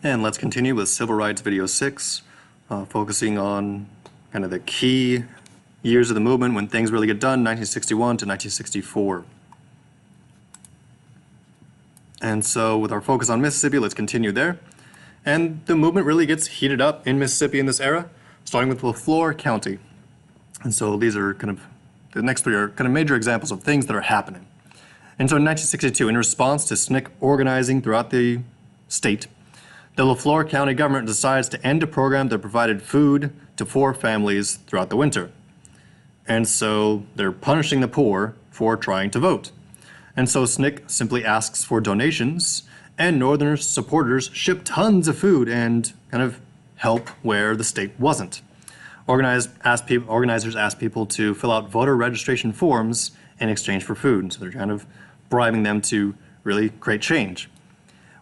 And let's continue with Civil Rights Video 6, focusing on kind of the key years of the movement when things really get done, 1961 to 1964. And so with our focus on Mississippi, let's continue there. And the movement really gets heated up in Mississippi in this era, starting with LaFleur County. And so these are kind of, the next three are kind of major examples of things that are happening. And so in 1962, in response to SNCC organizing throughout the state, the LaFleur County government decides to end a program that provided food to 4 families throughout the winter. And so they're punishing the poor for trying to vote. And so SNCC simply asks for donations, and Northern supporters ship tons of food and kind of help where the state wasn't. Organizers ask people to fill out voter registration forms in exchange for food. So they're kind of bribing them to really create change.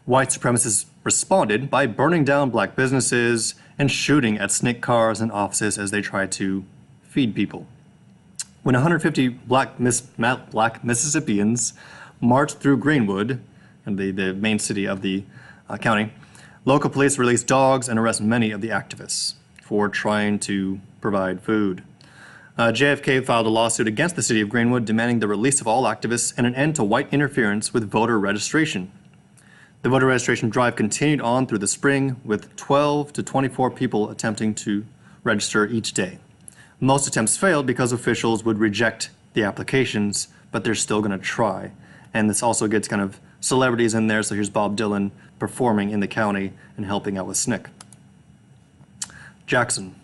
White supremacists responded by burning down black businesses and shooting at SNCC cars and offices as they tried to feed people. When 150 black Mississippians marched through Greenwood, and the main city of the county, local police released dogs and arrested many of the activists for trying to provide food. JFK filed a lawsuit against the city of Greenwood demanding the release of all activists and an end to white interference with voter registration. The voter registration drive continued on through the spring, with 12 to 24 people attempting to register each day. Most attempts failed because officials would reject the applications, but they're still going to try. And this also gets kind of celebrities in there, so here's Bob Dylan performing in the county and helping out with SNCC. Jackson.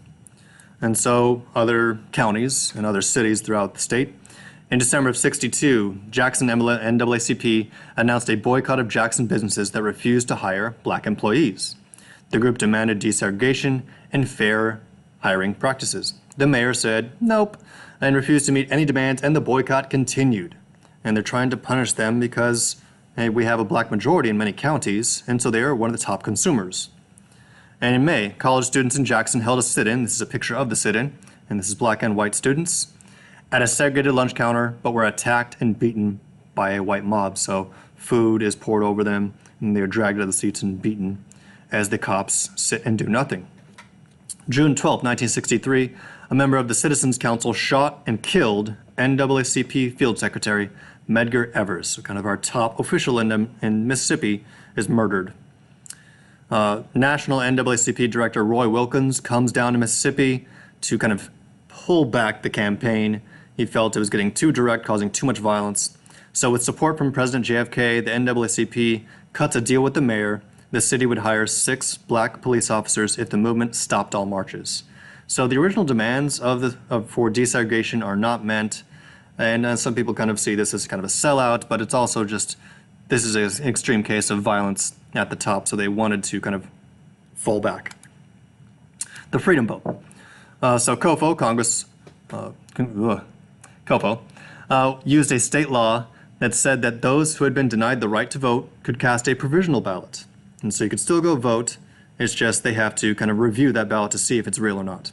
And so other counties and other cities throughout the state. In December of '62, Jackson NAACP announced a boycott of Jackson businesses that refused to hire black employees. The group demanded desegregation and fair hiring practices. The mayor said nope and refused to meet any demands, and the boycott continued. And they're trying to punish them because we have a black majority in many counties, and so they are one of the top consumers. And in May, college students in Jackson held a sit-in. This is a picture of the sit-in, and this is black and white students at a segregated lunch counter, but were attacked and beaten by a white mob. So food is poured over them, and they are dragged out of the seats and beaten as the cops sit and do nothing. June 12, 1963, a member of the Citizens Council shot and killed NAACP Field Secretary Medgar Evers, so kind of our top official in Mississippi, is murdered. National NAACP Director Roy Wilkins comes down to Mississippi to kind of pull back the campaign. He felt it was getting too direct, causing too much violence. So with support from President JFK, the NAACP cuts a deal with the mayor. The city would hire 6 black police officers if the movement stopped all marches. So the original demands for desegregation are not meant, and some people kind of see this as kind of a sellout, but it's also just, this is an extreme case of violence at the top, so they wanted to kind of fall back. The Freedom Vote. So COFO used a state law that said that those who had been denied the right to vote could cast a provisional ballot. And so you could still go vote, it's just they have to kind of review that ballot to see if it's real or not.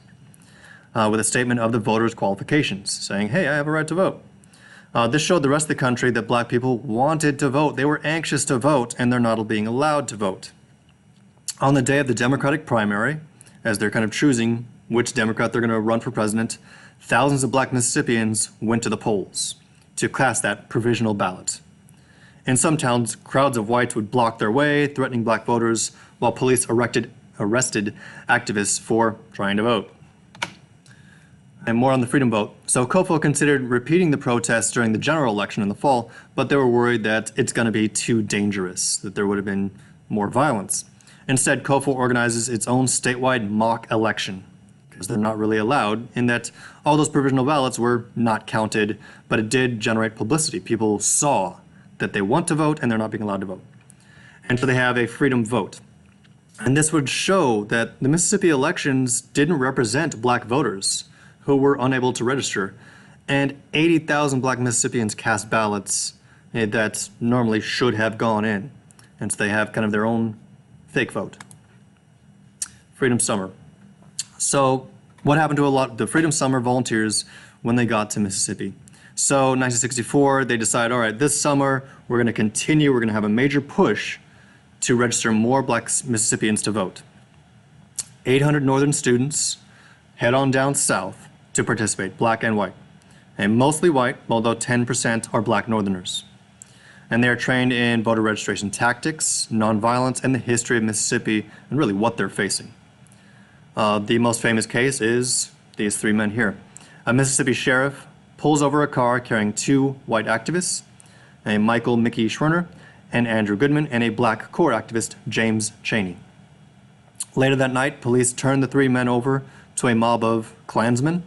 With a statement of the voters' qualifications, saying, hey, I have a right to vote. This showed the rest of the country that black people wanted to vote. They were anxious to vote, and they're not being allowed to vote. On the day of the Democratic primary, as they're kind of choosing which Democrat they're going to run for president, thousands of black Mississippians went to the polls to cast that provisional ballot. In some towns, crowds of whites would block their way, threatening black voters, while police arrested activists for trying to vote. And more on the Freedom Vote. So COFO considered repeating the protests during the general election in the fall, but they were worried that it's going to be too dangerous, that there would have been more violence. Instead, COFO organizes its own statewide mock election, because they're not really allowed, in that all those provisional ballots were not counted, but it did generate publicity. People saw that they want to vote and they're not being allowed to vote. And so they have a Freedom Vote. And this would show that the Mississippi elections didn't represent black voters who were unable to register, and 80,000 black Mississippians cast ballots that normally should have gone in. And so they have kind of their own fake vote. Freedom Summer. So what happened to the Freedom Summer volunteers when they got to Mississippi? So 1964, they decide, all right, this summer we're going to continue, we're going to have a major push to register more black Mississippians to vote. 800 northern students head on down south to participate, black and white, and mostly white, although 10% are black northerners. And they are trained in voter registration tactics, nonviolence, and the history of Mississippi, and really what they're facing. The most famous case is these three men here. A Mississippi sheriff pulls over a car carrying two white activists, a Michael Mickey Schwerner and Andrew Goodman, and a black core activist, James Chaney. Later that night, police turn the three men over to a mob of Klansmen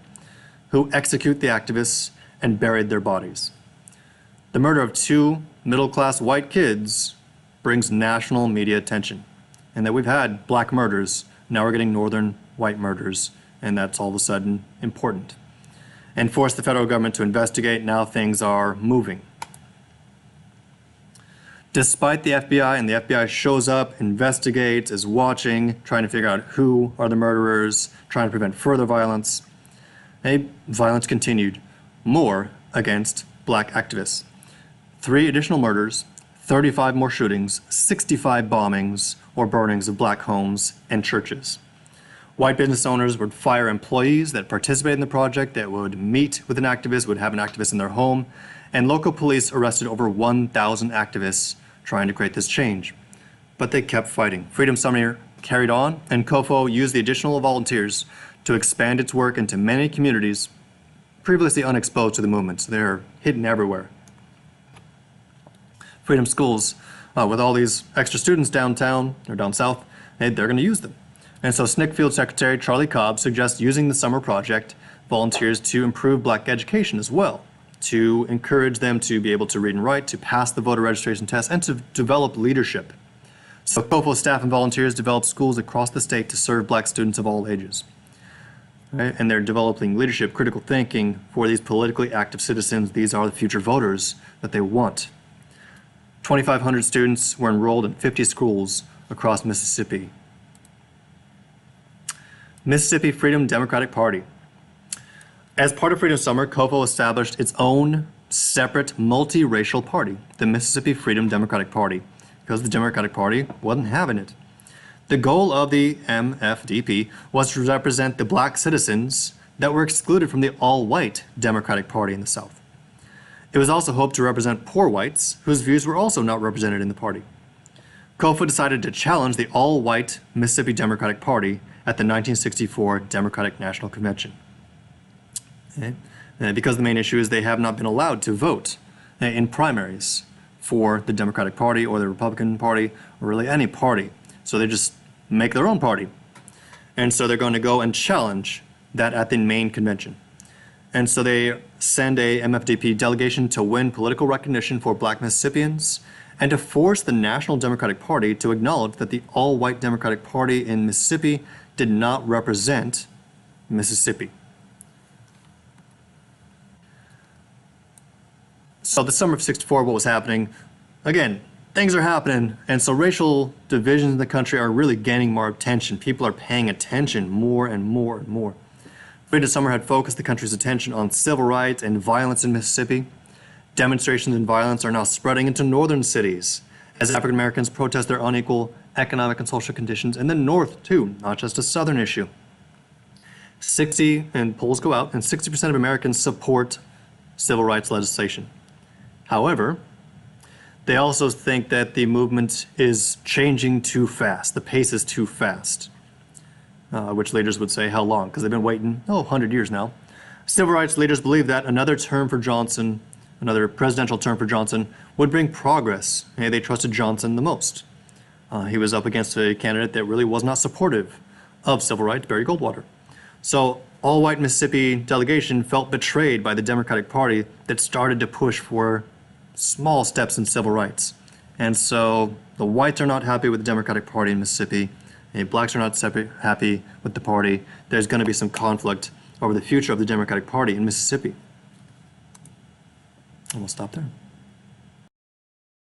who execute the activists and buried their bodies. The murder of two middle-class white kids brings national media attention, and that we've had black murders, now we're getting northern white murders, and that's all of a sudden important. And force the federal government to investigate, now things are moving. Despite the FBI, and the FBI shows up, investigates, is watching, trying to figure out who are the murderers, trying to prevent further violence, violence continued, more against black activists. 3 additional murders, 35 more shootings, 65 bombings or burnings of black homes and churches. White business owners would fire employees that participated in the project, that would meet with an activist, would have an activist in their home, and local police arrested over 1,000 activists trying to create this change. But they kept fighting. Freedom Summer carried on, and COFO used the additional volunteers to expand its work into many communities previously unexposed to the movement. So they're hidden everywhere. Freedom Schools, with all these extra students downtown or down south, they're going to use them. And so SNCC Field Secretary Charlie Cobb suggests using the summer project volunteers to improve black education as well, to encourage them to be able to read and write, to pass the voter registration test, and to develop leadership. So COFO staff and volunteers develop schools across the state to serve black students of all ages. Right? And they're developing leadership, critical thinking for these politically active citizens. These are the future voters that they want. 2,500 students were enrolled in 50 schools across Mississippi. Mississippi Freedom Democratic Party. As part of Freedom Summer, COFO established its own separate multiracial party, the Mississippi Freedom Democratic Party, because the Democratic Party wasn't having it. The goal of the MFDP was to represent the black citizens that were excluded from the all-white Democratic Party in the South. It was also hoped to represent poor whites, whose views were also not represented in the party. COFO decided to challenge the all-white Mississippi Democratic Party at the 1964 Democratic National Convention. Because the main issue is they have not been allowed to vote in primaries for the Democratic Party or the Republican Party or really any party. So they just make their own party. And so they're going to go and challenge that at the main convention. And so they send a MFDP delegation to win political recognition for black Mississippians and to force the National Democratic Party to acknowledge that the all-white Democratic Party in Mississippi did not represent Mississippi. So the summer of '64, what was happening? Again, things are happening, and so racial divisions in the country are really gaining more attention. People are paying attention more and more and more. Freedom Summer had focused the country's attention on civil rights and violence in Mississippi. Demonstrations and violence are now spreading into northern cities as African Americans protest their unequal economic and social conditions in the north too, not just a southern issue. 60, and polls go out, and 60% of Americans support civil rights legislation. However, they also think that the movement is changing too fast. The pace is too fast, which leaders would say, how long? Because they've been waiting, 100 years now. Civil rights leaders believe that another term for Johnson, another presidential term for Johnson, would bring progress. And they trusted Johnson the most. He was up against a candidate that really was not supportive of civil rights, Barry Goldwater. So all-white Mississippi delegation felt betrayed by the Democratic Party that started to push for small steps in civil rights. And so the whites are not happy with the Democratic Party in Mississippi, and blacks are not happy with the party. There's going to be some conflict over the future of the Democratic Party in Mississippi. And we'll stop there.